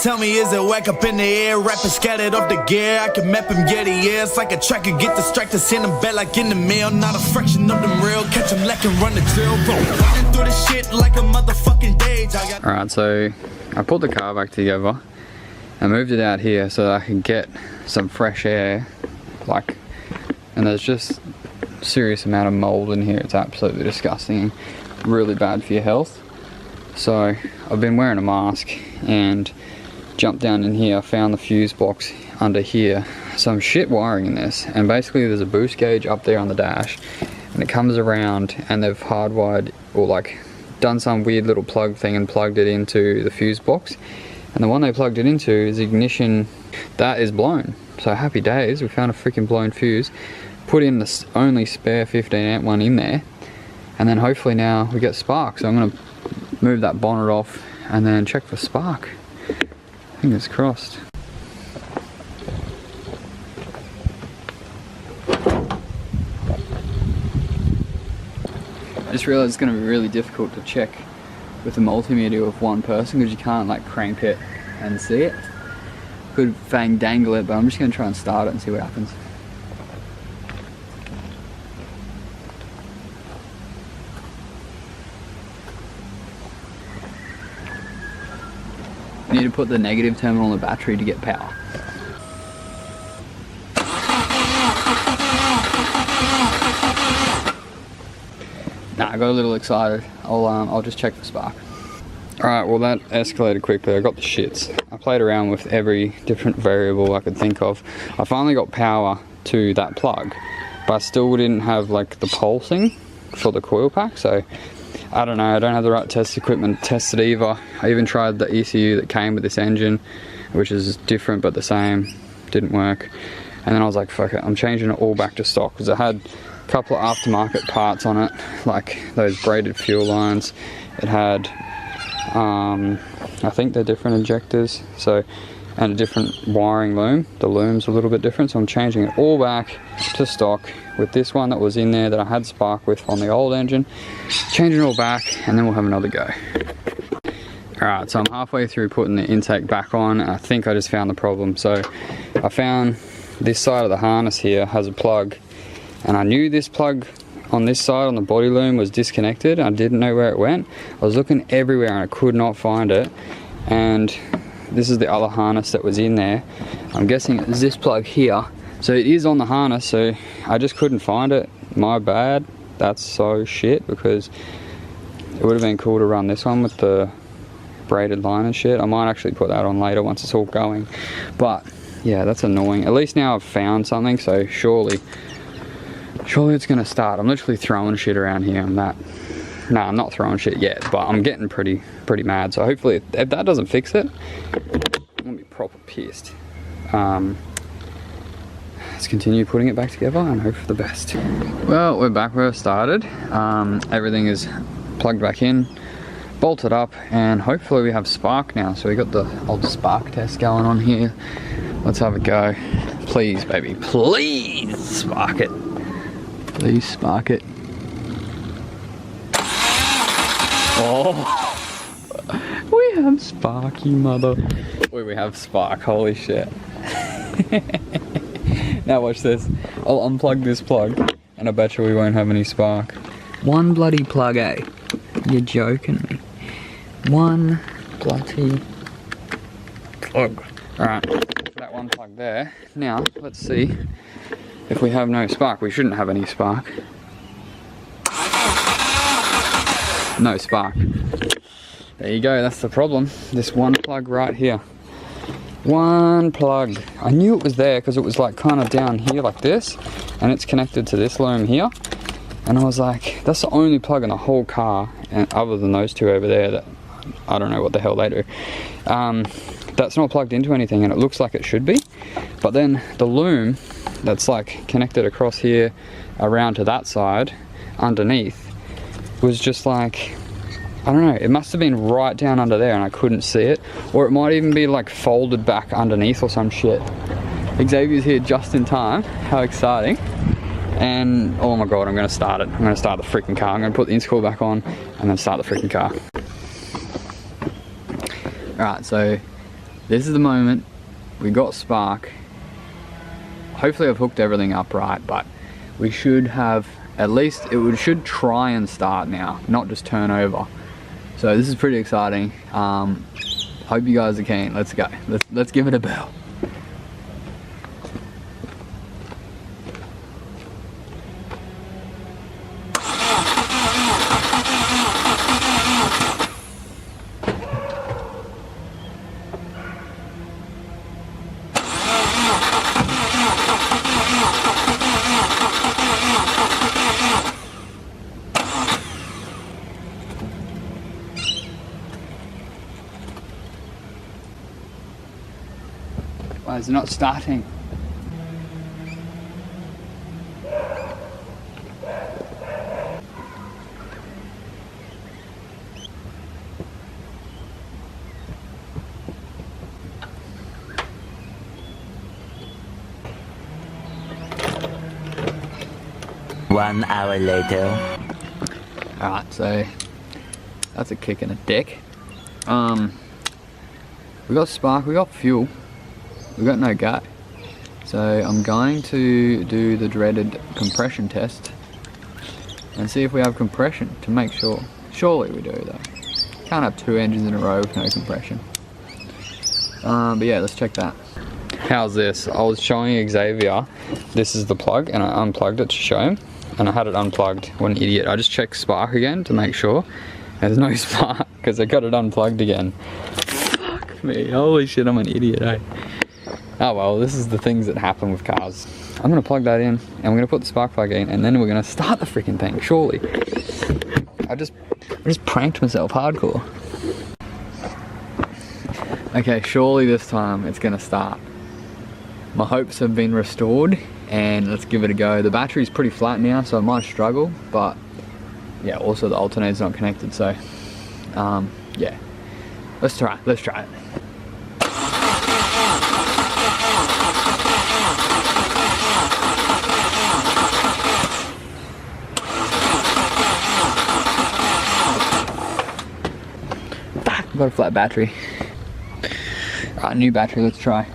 Tell me, is it whack up in the air? Rapping scattered off the gear. I can map him, yeah, the air. It's like a tracker, get distracted, send him back like in the mail. Not a fraction of them real. Catch him lacking, run the drill. Running through the shit like a motherfucking dage. Alright, so I put the car back together. I moved it out here so that I could get some fresh air. And there's just a serious amount of mold in here. It's absolutely disgusting. Really bad for your health. So I've been wearing a mask and jumped down in here, found the fuse box under here, some shit wiring in this, and basically there's a boost gauge up there on the dash, and it comes around and they've hardwired or like done some weird little plug thing and plugged it into the fuse box, and the one they plugged it into is ignition that is blown. So happy days, we found a freaking blown fuse, put in the only spare 15 amp one in there, and then hopefully now we get spark. So I'm going to move that bonnet off and then check for spark. Fingers crossed. I just realised it's going to be really difficult to check with the multimeter with one person because you can't like crank it and see it. Could fang dangle it, but I'm just going to try and start it and see what happens. You need to put the negative terminal on the battery to get power. Nah, I got a little excited. I'll just check for spark. Alright, well that escalated quickly. I got the shits. I played around with every different variable I could think of. I finally got power to that plug, but I still didn't have like the pulsing for the coil pack, so I don't know, I don't have the right test equipment to test it either. I even tried the ECU that came with this engine, which is different but the same, didn't work. And then I was like, fuck it, I'm changing it all back to stock, because it had a couple of aftermarket parts on it, like those braided fuel lines. It had, I think they're different injectors, so, and a different wiring loom. The loom's a little bit different, so I'm changing it all back to stock with this one that was in there that I had spark with on the old engine. Changing it all back, and then we'll have another go. Alright, so I'm halfway through putting the intake back on, and I think I just found the problem. So I found this side of the harness here has a plug, and I knew this plug on this side on the body loom was disconnected. I didn't know where it went. I was looking everywhere and I could not find it, and this is the other harness that was in there. I'm guessing it's this plug here. So it is on the harness, so I just couldn't find it. My bad. That's so shit, because it would have been cool to run this one with the braided line and shit. I might actually put that on later once it's all going. But yeah, that's annoying. At least now I've found something, so surely it's gonna start. I'm literally throwing shit around here. I'm not throwing shit yet, but I'm getting pretty mad. So hopefully if that doesn't fix it, I'm gonna be proper pissed. Let's continue putting it back together and hope for the best. Well, we're back where I started. Everything is plugged back in, bolted up, and hopefully we have spark now. So we got the old spark test going on here. Let's have a go. Please, baby, please spark it. Please spark it. Oh, we have spark, you mother. We have spark, holy shit. Now watch this. I'll unplug this plug, and I bet you we won't have any spark. One bloody plug, eh? You're joking me. One bloody plug. Alright, that one plug there. Now, let's see if we have no spark. We shouldn't have any spark. No spark. There you go, that's the problem. This one plug right here. One plug. I knew it was there because it was like kind of down here like this, and it's connected to this loom here. And I was like, that's the only plug in the whole car, and other than those two over there that I don't know what the hell they do. That's not plugged into anything, and it looks like it should be. But then the loom that's like connected across here around to that side underneath was just like, I don't know, it must have been right down under there and I couldn't see it, or it might even be like folded back underneath or some shit. Xavier's here just in time. How exciting. And oh my god, I'm gonna start it. I'm gonna start the freaking car. I'm gonna put the intercooler back on and then start the freaking car. Alright, so this is the moment. We got spark. Hopefully I've hooked everything up right, but we should have, at least it should try and start now, not just turn over. So this is pretty exciting. Hope you guys are keen. Let's go. Let's give it a bell. Why is it not starting? One hour later. Alright, so that's a kick in the dick. We got spark, we got fuel. We got no gut. So I'm going to do the dreaded compression test and see if we have compression to make sure. Surely we do though. Can't have 2 engines in a row with no compression. But yeah, let's check that. How's this? I was showing Xavier, this is the plug, and I unplugged it to show him. And I had it unplugged. What an idiot. I just checked spark again to make sure there's no spark because I got it unplugged again. Fuck me. Holy shit, I'm an idiot, eh? Oh well, this is the things that happen with cars. I'm gonna plug that in, and we're gonna put the spark plug in, and then we're gonna start the freaking thing, surely. I just pranked myself hardcore. Okay, surely this time it's gonna start. My hopes have been restored, and let's give it a go. The battery's pretty flat now, so it might struggle, but yeah, also the alternator's not connected, so yeah. Let's try it. Got a flat battery. Alright, new battery, let's try.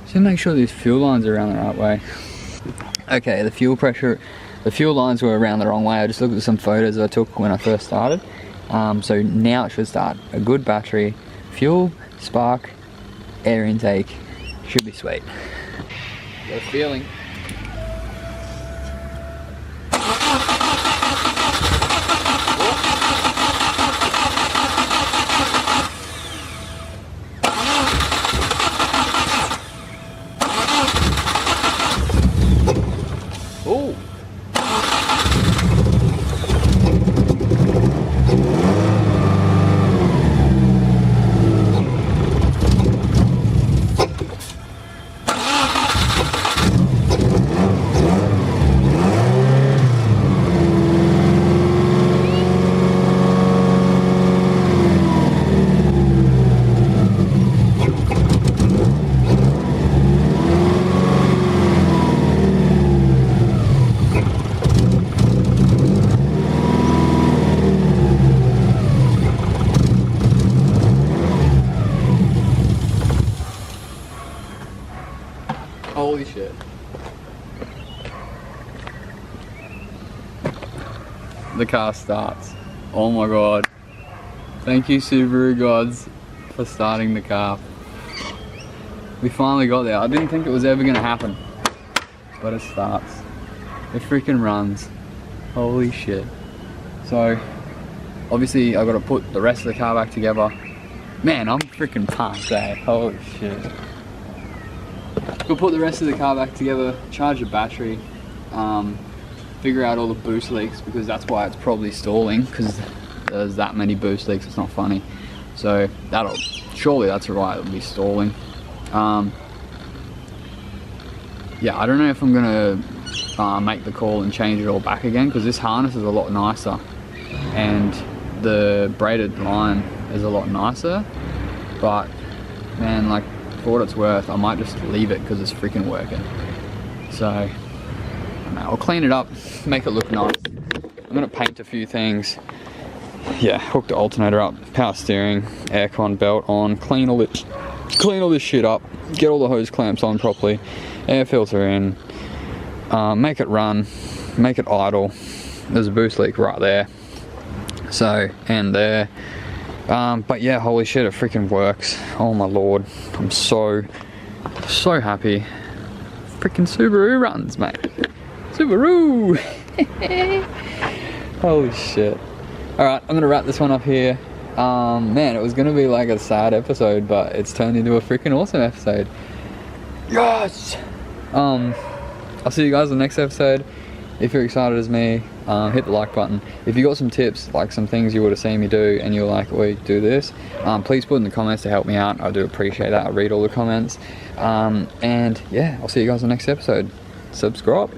Just make sure these fuel lines are around the right way. Okay, the fuel lines were around the wrong way. I just looked at some photos I took when I first started. So now it should start. A good battery, fuel, spark, air intake, should be sweet. Got a feeling. Oh. Holy shit. The car starts. Oh my god. Thank you, Subaru gods, for starting the car. We finally got there. I didn't think it was ever gonna happen, but it starts. It freaking runs. Holy shit. So, obviously I gotta put the rest of the car back together. Man, I'm freaking pumped, eh? Holy shit. We'll put the rest of the car back together, charge the battery, figure out all the boost leaks, because that's why it's probably stalling, because there's that many boost leaks. It's not funny. So surely that's right, it'll be stalling. Yeah, I don't know if I'm gonna make the call and change it all back again, because this harness is a lot nicer and the braided line is a lot nicer, but man, like, for what it's worth, I might just leave it because it's freaking working. So don't know, I'll clean it up, make it look nice. I'm gonna paint a few things. Yeah, hook the alternator up, power steering, aircon belt on, clean all this shit up, get all the hose clamps on properly, air filter in, make it run, make it idle. There's a boost leak right there, so, and there. But yeah, holy shit, it freaking works. Oh my lord, I'm so happy. Freaking Subaru runs, mate. Subaru! Holy shit. Alright, I'm gonna wrap this one up here. Man, it was gonna be like a sad episode, but it's turned into a freaking awesome episode. Yes! I'll see you guys in the next episode. If you're excited as me, hit the like button. If you got some tips, like some things you would have seen me do and you're like, wait, do this, please put in the comments to help me out. I do appreciate that. I read all the comments. And yeah, I'll see you guys in the next episode. Subscribe.